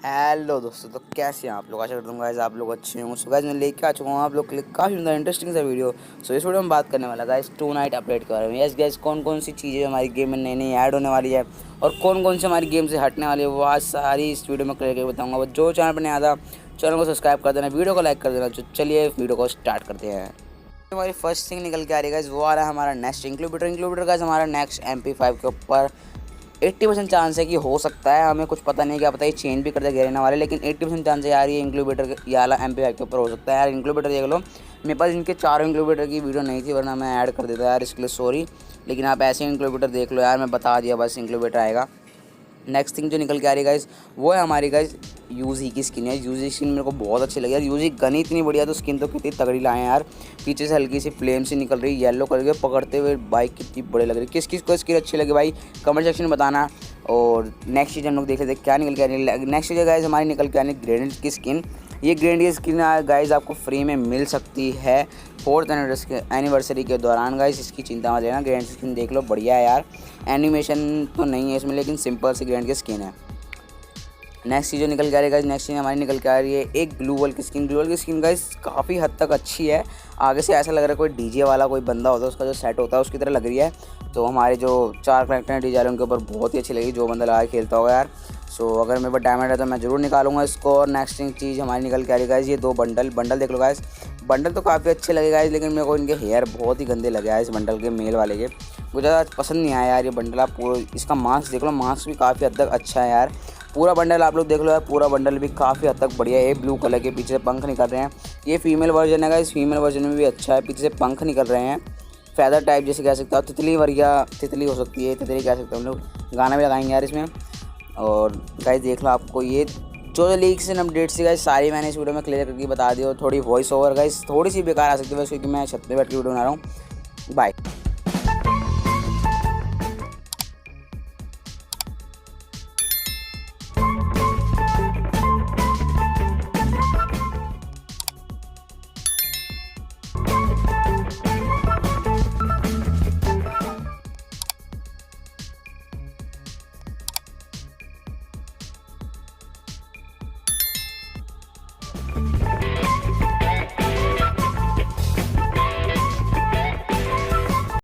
Hello दोस्तों, तो कैसे हैं आप लोग। आशा करता हूँ गाइस आप लोग अच्छे होंगे। सो गाइस मैं लेके आ चुका हूँ आप लोग के लिए काफ़ी ज़्यादा इंटरेस्टिंग सा वीडियो। सो इस वीडियो में बात करने वाला गाइस टू नाइट अपडेट के बारे में। यस गाइस, कौन कौन सी चीज़ें हमारी गेम में नई नई ऐड होने वाली है और कौन कौन सी हमारी गेम से हटने वाली है, वो आज सारी इस वीडियो में करके बताऊँगा। वो जो चैनल पर नहीं आता, चैनल को सब्सक्राइब कर देना, वीडियो को लाइक कर देना। तो चलिए वीडियो को स्टार्ट करते हैं। हमारी फर्स्ट थिंग निकल के आ रही है गाइस, वो आ रहा है हमारा नेक्स्ट इंक्लूबेटर गाइस। हमारा नेक्स्ट MP5 के ऊपर 80% चांस है कि हो सकता है, हमें कुछ पता नहीं, क्या पता ये चेंज भी कर दे गेरेना वाले, लेकिन 80% चांस है यार ये इंक्लूबेटर ये वाला MP5 के ऊपर हो सकता है। यार इंक्लूबेटर देख लो, मेरे पास इनके चारों इंक्लूबेटर की वीडियो नहीं थी, वरना मैं ऐड कर देता यार, इसके लिए सॉरी। लेकिन आप ऐसे इंक्लूबेटर देख लो यार, मैं बता दिया बस इंक्लूबेटर आएगा। नेक्स्ट थिंग जो निकल के आ रही है गाइस, वो है हमारी गाइस यूजी की स्किन है। यूजी स्किन मेरे को बहुत अच्छी लगी यार। यूजी गन इतनी बढ़िया, तो स्किन तो कितनी तगड़ी लाए हैं यार। पीछे से हल्की सी फ्लेम से निकल रही, येलो कलर के पकड़ते हुए बाइक कितनी बड़ी लग रही। किस किस को स्किन अच्छी लगी भाई कमेंट सेक्शन में बताना। और नेक्स्ट चीज़ हम लोग देख लेते हैं क्या निकल के आ रही है। नेक्स्ट चीज़ गाइस हमारी निकल के आनी ग्रेनेड की स्किन। ये ग्रेनेड की स्किन गाइस आपको फ्री में मिल सकती है 4th एनिवर्सरी के दौरान गाइस। इसकी चिंता मत लेना, ग्रेनेड की स्किन देख लो, बढ़िया है यार। एनिमेशन तो नहीं है इसमें, लेकिन सिंपल सी ग्रेनेड की स्किन है। नेक्स्ट चीज़ जो निकल के आ रही है गाइस, नेक्स्ट चीज़ हमारी निकल के आ रही है एक ग्लू वॉल की स्किन। ग्लू वॉल की स्किन गाइस काफ़ी हद तक अच्छी है। आगे से ऐसा लग रहा है कोई डीजे वाला कोई बंदा होता है, उसका जो सेट होता है उसकी तरह लग रही है। तो हमारे जो 4 करेक्टर हैं डीजे वाले, उनके ऊपर बहुत ही अच्छी लगी, जो बंदा लगा के खेलता होगा यार। सो अगर मेरे पास डायमंड है तो मैं ज़रूर निकालूंगा इसको। और नेक्स्ट चीज़ हमारी निकल के आ रही है गाइस, ये 2 बंडल देख लो गाइस। बंडल तो काफ़ी अच्छे लगे गाइस, लेकिन मेरे को इनके हेयर बहुत ही गंदे लगे इस बंडल के, मेल वाले के मुझे ज़्यादा पसंद नहीं आया यार ये बंडल। आप पूरा इसका मास्क देख लो, मास्क भी काफ़ी हद तक अच्छा है यार। पूरा बंडल आप लोग देख लो यार, पूरा बंडल भी काफ़ी हद तक बढ़िया है। ब्लू कलर के पीछे से पंख निकल रहे हैं। ये फीमेल वर्जन है गाइस, फीमेल वर्जन में भी अच्छा है, पीछे से पंख निकल रहे हैं, फैदर टाइप जैसे कह सकते हो। तितली वरिया तितली हो सकती है, तितली कह सकते हो हम लोग। गाना भी लगाएंगे यार इसमें। और गाइस देख लो, आपको ये जो लीक्स एंड अपडेट्स थी गाइस सारी मैंने इस वीडियो में क्लियर करके बता दी। और थोड़ी वॉइस ओवर गाइस थोड़ी सी बेकार आ सकती है, क्योंकि मैं छत पे बैठ के वीडियो बना रहा हूँ।